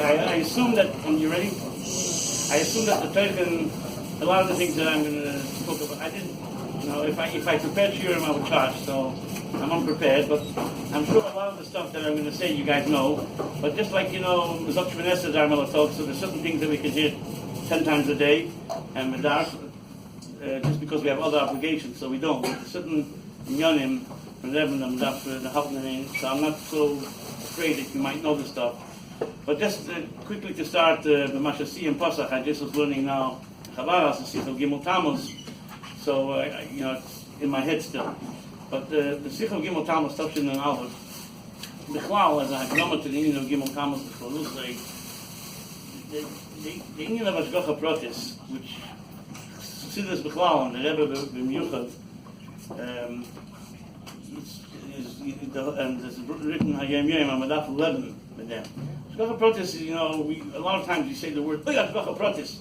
I assume that, and you ready? I assume that the Teichen, a lot of the things that I'm going to talk about, I didn't, if I prepared Shiurim, I would charge, so I'm unprepared, but I'm sure a lot of the stuff that I'm going to say you guys know, but just like, Zot Shmoneh Esrei talk, so there's certain things that we can hear 10 times a day, and Medash, just because we have other obligations, so we don't. There's certain Inyanim, and the Hafnanim, so I'm not so afraid that you might know this stuff. But just quickly to start, the Mashasi and Pasach, I just was learning now Chavaras, the Sichel Gimel Tamuz, so it's in my head still. But the Sichel Gimel Tamuz, Tavshin and Alvud, the Chlal, as I have to the Indian of Gimel Tamuz, the Indian of Ashgacha Protis, which Siddur Bechlal and the Rebbe B'Miyuchad, and there's written Hayom Yom on Madaf 11 with them. Ashgacha Protis, a lot of times you say the word Ashgacha Protis.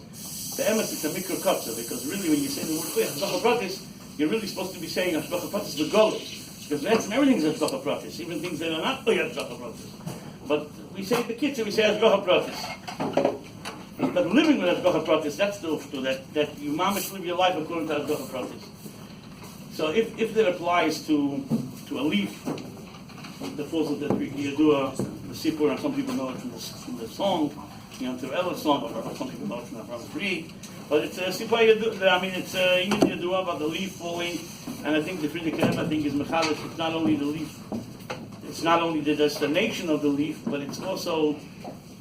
The emes is a mikrokotza, because really when you say the word Ashgacha Protis, you're really supposed to be saying Ashgacha Protis Begolish. Because that's everything's Ashgacha Protis, even things that are not Ashgacha Protis. But we say the kids, we say Ashgacha Protis. But living with Ashgacha Protis, that's the uftu, that you mamish live your life according to Ashgacha Protis. So if that applies to a leaf that falls into the Yadua, the Sipur, and some people know it from the song, to Ella's song, or some people know it from the tree. But it's a Sipur Yadua, it's a Yadua about the leaf falling, and I think the Frierdiker Rebbe is Mechalish, it's not only the leaf, it's not only the destination of the leaf, but it's also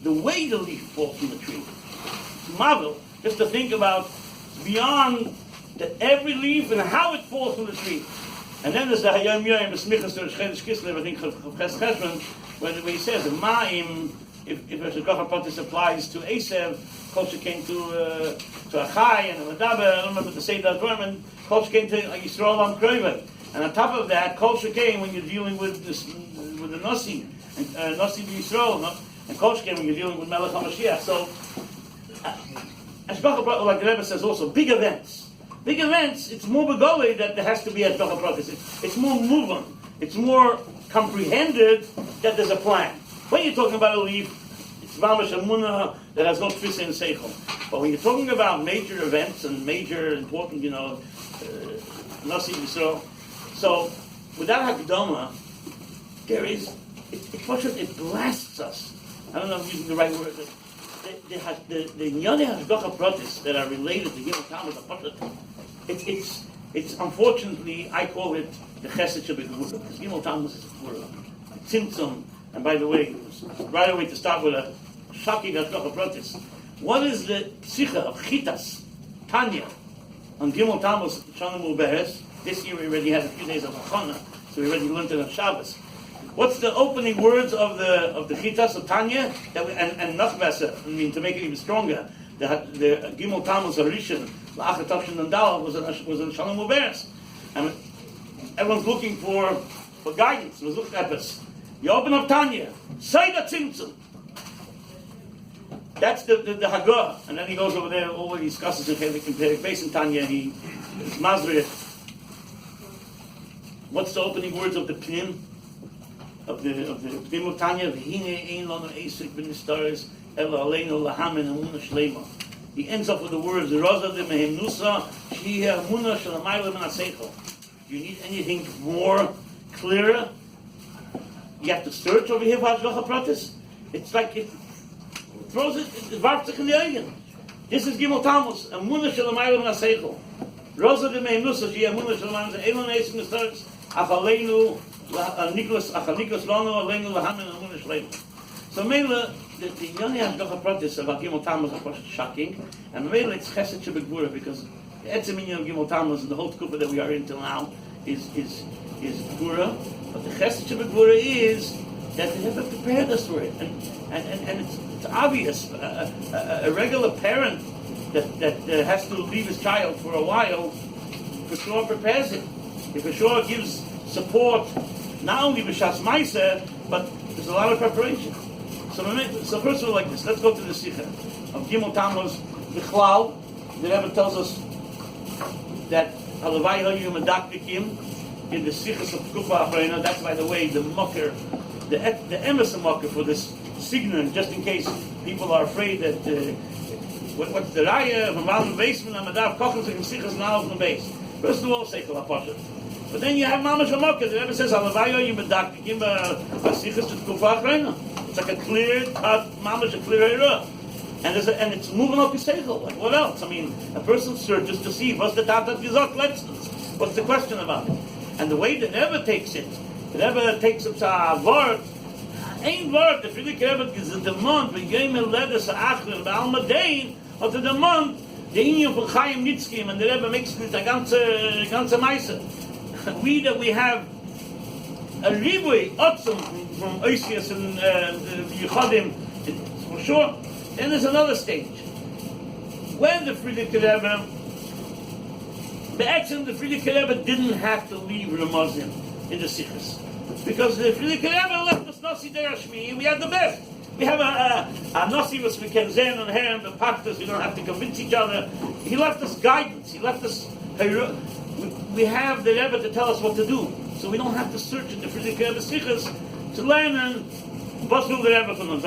the way the leaf falls from the tree. It's marvel, just to think about beyond every leaf and how it falls from the tree. And then there's the Hayom Yom, the Smichas to Chedesh Kislev, I think, Ches Cheshvan, where he says, Ma'im, if Ashgacha Protis applies to Esav, Kol came to Achai and a Medaber, I don't remember to say that term, and Kol came to Yisrael Am Kroivet. And on top of that, Kol came when you're dealing with the Nasi, and Nasi Yisrael, and Kol came when you're dealing with Melech HaMashiach. So, Ashgacha Protis, like the Rebbe says also, big events. Big events, it's more begoli that there has to be a Ashgacha Protis. It's more moving. It's more comprehended that there's a plan. When you're talking about a leaf, it's mamash Amunah that has no tfisa and seichel. But when you're talking about major events and major important, Nasi Yisrael, so without Hakdama, there is, it blasts us. I don't know if I'm using the right word. The Nyane Ashgacha Protis that are related to Gimel Tamuz, it's unfortunately, I call it the Chesed Shebegvura, because Gimel Tamuz is Gvura. Tzimtzum, and by the way, right away to start with a shocking Ashgacha Protis. What is the Psicha of Chitas, Tanya, on Gimel Tamuz, Shana Muberes? This year we already had a few days of Chana, so we already learned it on Shabbos. What's the opening words of the Chitas of Tanya and Nachbasa? To make it even stronger, the Gimel Tamuz Harishon La'achar Tavshin and Dal was in Shalom Uberes, and everyone's looking for guidance. Was looking at us. You open up Tanya, say the Tzimtzum. That's the Hagah, and then he goes over there. All he discusses in Perek Beis in Tanya. He's Masrich. What's the opening words of the Pnim? Of the Pnim of Tanya, V'hine ein lanu esik b'nistaris ela aleinu lahamin amuna shleima. He ends up with the words, Raza de mehem nusa, shiheh amuna shalamayla min aseichel. You need anything more clearer? You have to search over here for Ashgacha Protis. It's like it throws it warft sich in the Eigen. This is Gimel Tamuz, amuna shalamayla min aseichel. Raza de mehem nusa, shiheh amuna shalamayla min aseichel, ela esik b'nistaris achaleinu Niklas Lano Alenu Lahamin Amuna Shleim. So Mela, the Yoni Ashgacha Protis about Gimel Tamuz are shocking, and Mela it's Chesed Shebegvura, because the Etzeminion of Gimel Tamuz and the whole Kufa that we are in till now is Gvura, but the Chesed Shebegvura is that they have prepared us for it, and it's obvious. A regular parent that has to leave his child for a while, for sure prepares it. It for sure gives support, not only b'shas ma'aseh, but there's a lot of preparation. So first of all, like this, let's go to the Sikha of Gimel Tamuz B'chlal. The Rebbe tells us that Halavai Hayu Medaktikim in the Sichas of Kufa Achrayna. That's, by the way, the mocker, the emes mocker for this signal, just in case people are afraid that what's the raya from around the basement and Madav kochen sich in sichas now in the base. First of all, seichel apashat. But then you have mamash hamakah. The Rebbe says alavayo yimedak gikim a sichas to kufach reina. It's like a clear cut mamash, a clear era. And it's moving up his seichel. Like what else? I mean, a person searches to see what's the tatat gizot letztens. What's the question about it? And the way the Rebbe takes it, the Rebbe takes it to a word. Ein word, if you look at it, is the month when Yemel Ledes Achler Baalmadein, or the month the Inyan von Chaim Nitzkim, and the Rebbe makes it a ganze Meise. We have a ribui otzum from Oisius and Yechodim, for sure. Then there's another stage. When the Frierdiker Rebbe, the Frierdiker Rebbe didn't have to leave Ramazim in the Sichos. Because the Frierdiker Rebbe left us Nasi Derashmi, we had the best. We have a Nasi which we can zen on here and the pastors, we don't have to convince each other. He left us guidance, he left us, we have the Rebbe to tell us what to do. So we don't have to search in the Frierdiker Rebbe Sichos to learn and what's the Rebbe from us.